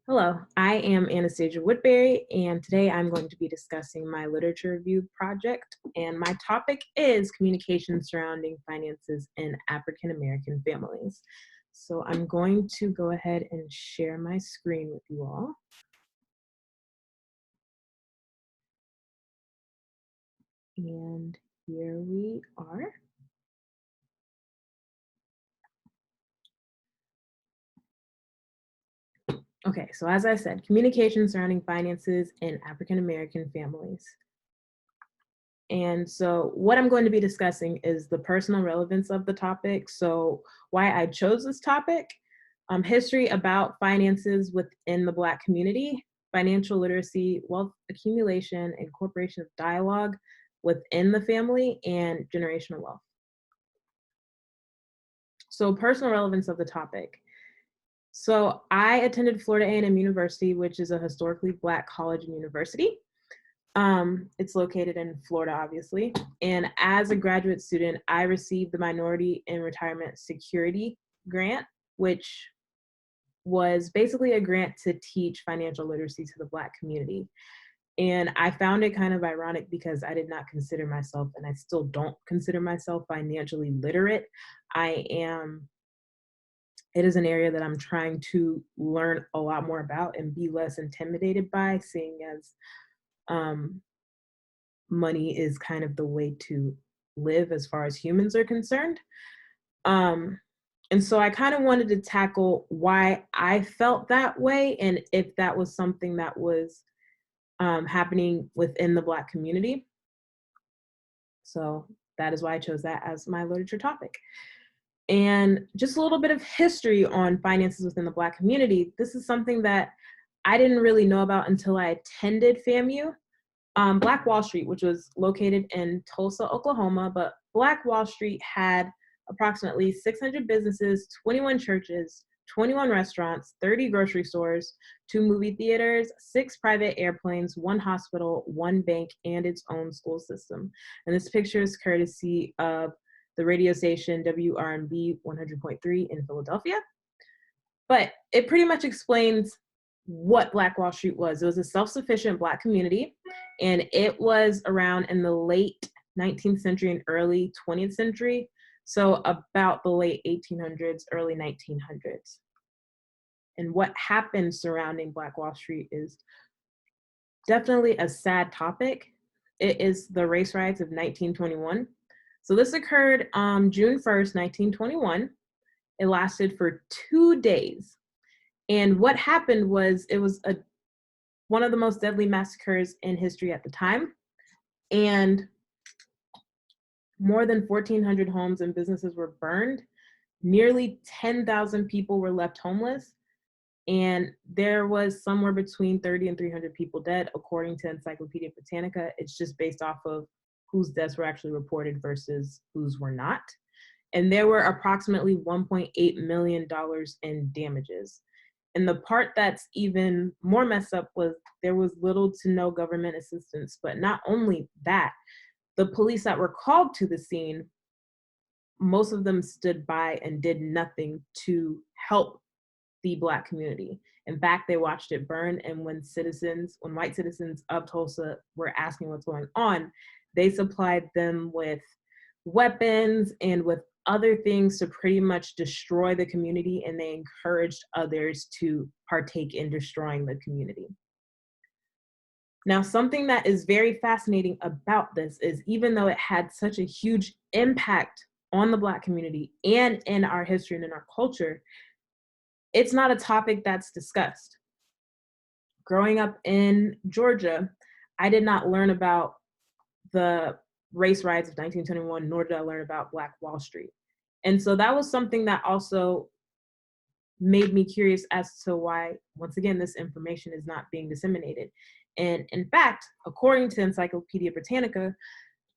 Hello, I am Anastasia Woodberry, and today I'm going to be discussing my literature review project. And my topic is communication surrounding finances in African American families. So I'm going to go ahead and share my screen with you all. And here we are. Okay, so as I said, communication surrounding finances in African American families. And so, what I'm going to be discussing is the personal relevance of the topic. So, why I chose this topic, history about finances within the Black community, financial literacy, wealth accumulation, incorporation of dialogue within the family, and generational wealth. So, personal relevance of the topic. So, I attended Florida A&M University, which is a historically Black college and university. It's located in Florida, obviously. And as a graduate student, I received the Minority in Retirement Security Grant, which was basically a grant to teach financial literacy to the Black community. And I found it kind of ironic because I did not consider myself, and I still don't consider myself financially literate. I am, it is an area that I'm trying to learn a lot more about and be less intimidated by, seeing as um, money is kind of the way to live as far as humans are concerned. Um, and so I kind of wanted to tackle why I felt that way and if that was something that was happening within the Black community. So that is why I chose that as my literature topic. And just a little bit of history on finances within the Black community. This is something that I didn't really know about until I attended FAMU. Black Wall Street, which was located in Tulsa, Oklahoma, but Black Wall Street had approximately 600 businesses, 21 churches, 21 restaurants, 30 grocery stores, 2 movie theaters, 6 private airplanes, 1 hospital, 1 bank, and its own school system. And this picture is courtesy of the radio station WRNB 100.3 in Philadelphia. But it pretty much explains what Black Wall Street was. It was a self-sufficient Black community, and it was around in the late 19th century and early 20th century, so about the late 1800s, early 1900s. And what happened surrounding Black Wall Street is definitely a sad topic. It is the race riots of 1921. So this occurred June 1st, 1921. It lasted for 2 days. And what happened was it was one of the most deadly massacres in history at the time. And more than 1,400 homes and businesses were burned. Nearly 10,000 people were left homeless. And there was somewhere between 30 and 300 people dead, according to Encyclopedia Britannica. It's just based off of whose deaths were actually reported versus whose were not. And there were approximately $1.8 million in damages. And the part that's even more messed up was there was little to no government assistance. But not only that, the police that were called to the scene, most of them stood by and did nothing to help the Black community. In fact, they watched it burn. And when white citizens of Tulsa were asking what's going on, they supplied them with weapons and with other things to pretty much destroy the community, and they encouraged others to partake in destroying the community. Now, something that is very fascinating about this is even though it had such a huge impact on the Black community and in our history and in our culture, it's not a topic that's discussed. Growing up in Georgia, I did not learn about the race riots of 1921, nor did I learn about Black Wall Street. And so that was something that also made me curious as to why, once again, this information is not being disseminated. And in fact, according to Encyclopedia Britannica,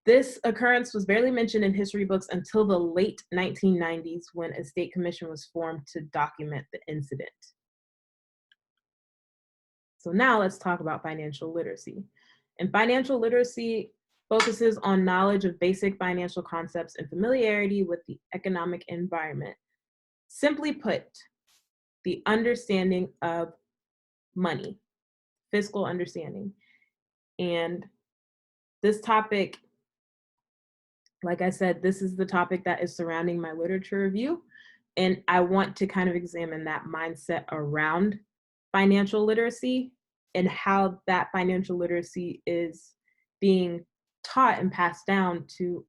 this occurrence was barely mentioned in history books until the late 1990s when a state commission was formed to document the incident. So now let's talk about financial literacy. And financial literacy focuses on knowledge of basic financial concepts and familiarity with the economic environment. Simply put, the understanding of money, fiscal understanding. And this topic, like I said, this is the topic that is surrounding my literature review. And I want to kind of examine that mindset around financial literacy and how that financial literacy is being taught and passed down to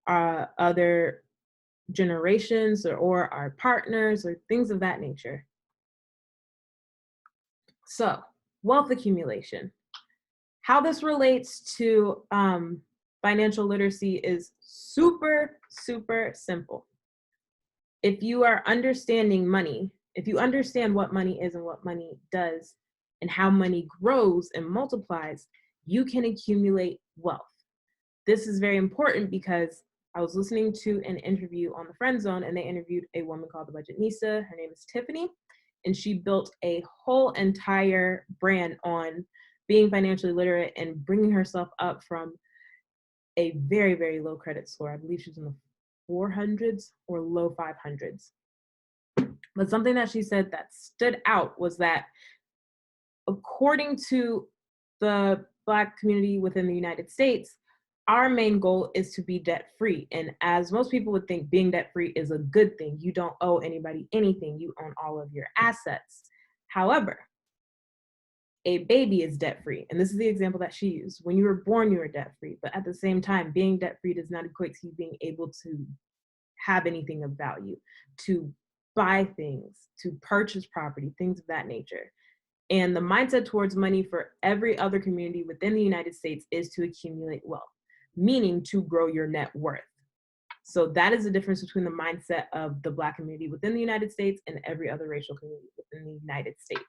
other generations or our partners or things of that nature. So, wealth accumulation. How this relates to financial literacy is super, super simple. If you are understanding money, if you understand what money is and what money does and how money grows and multiplies, you can accumulate wealth. This is very important because I was listening to an interview on the Friend Zone, and they interviewed a woman called the Budgetnista. Her name is Tiffany, and she built a whole entire brand on being financially literate and bringing herself up from a very, very low credit score. I believe she was in the 400s or low 500s. But something that she said that stood out was that according to the Black community within the United States, our main goal is to be debt free. And as most people would think, being debt free is a good thing. You don't owe anybody anything, you own all of your assets. However, a baby is debt free. And this is the example that she used. When you were born, you were debt free. But at the same time, being debt free does not equate to you being able to have anything of value, to buy things, to purchase property, things of that nature. And the mindset towards money for every other community within the United States is to accumulate wealth, meaning to grow your net worth. So that is the difference between the mindset of the Black community within the United States and every other racial community within the United States.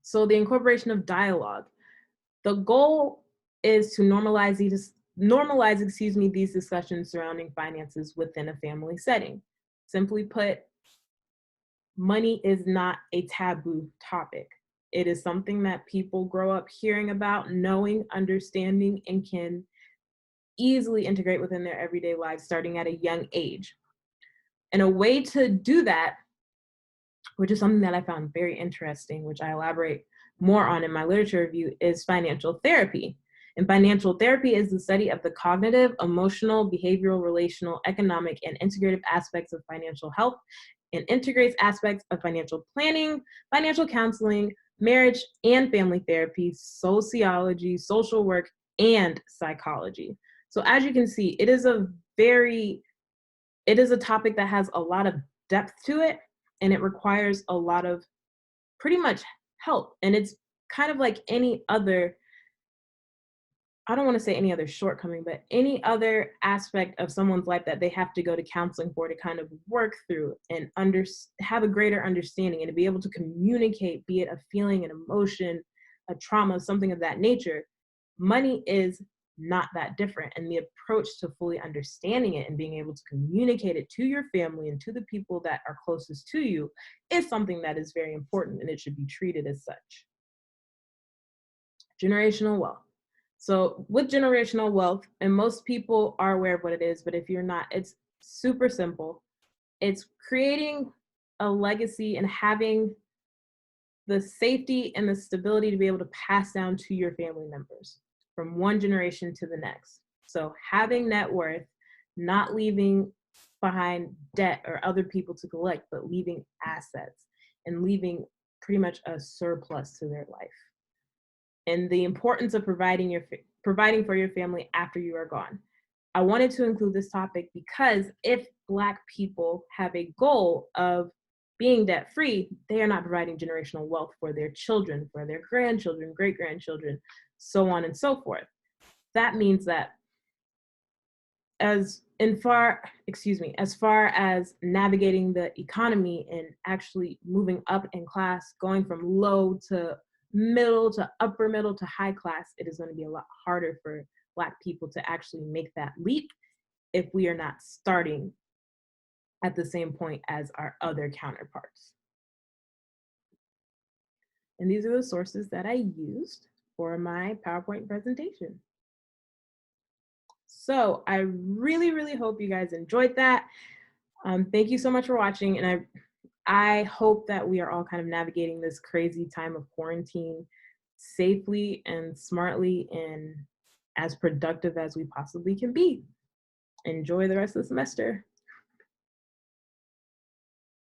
So the incorporation of dialogue. The goal is to normalize these discussions surrounding finances within a family setting. Simply put, money is not a taboo topic. It is something that people grow up hearing about, knowing, understanding, and can easily integrate within their everyday lives starting at a young age. And a way to do that, which is something that I found very interesting, which I elaborate more on in my literature review, is financial therapy. And financial therapy is the study of the cognitive, emotional, behavioral, relational, economic, and integrative aspects of financial health and integrates aspects of financial planning, financial counseling, marriage and family therapy, sociology, social work, and psychology. So as you can see, it is a topic that has a lot of depth to it, and it requires a lot of pretty much help. And it's kind of like any other, I don't want to say any other shortcoming, but any other aspect of someone's life that they have to go to counseling for to kind of work through and have a greater understanding and to be able to communicate, be it a feeling, an emotion, a trauma, something of that nature. Money is not that different. And the approach to fully understanding it and being able to communicate it to your family and to the people that are closest to you is something that is very important, and it should be treated as such. Generational wealth. So with generational wealth, and most people are aware of what it is, but if you're not, it's super simple. It's creating a legacy and having the safety and the stability to be able to pass down to your family members from one generation to the next. So having net worth, not leaving behind debt or other people to collect, but leaving assets and leaving pretty much a surplus to their life. And the importance of providing for your family after you are gone. I wanted to include this topic because if Black people have a goal of being debt-free, they are not providing generational wealth for their children, for their grandchildren, great-grandchildren, so on and so forth. That means that as far as navigating the economy and actually moving up in class, going from low to middle to upper middle to high class, it is going to be a lot harder for Black people to actually make that leap if we are not starting at the same point as our other counterparts. And these are the sources that I used for my PowerPoint presentation. So I really, really hope you guys enjoyed that. Thank you so much for watching, and I hope that we are all kind of navigating this crazy time of quarantine safely and smartly and as productive as we possibly can be. Enjoy the rest of the semester.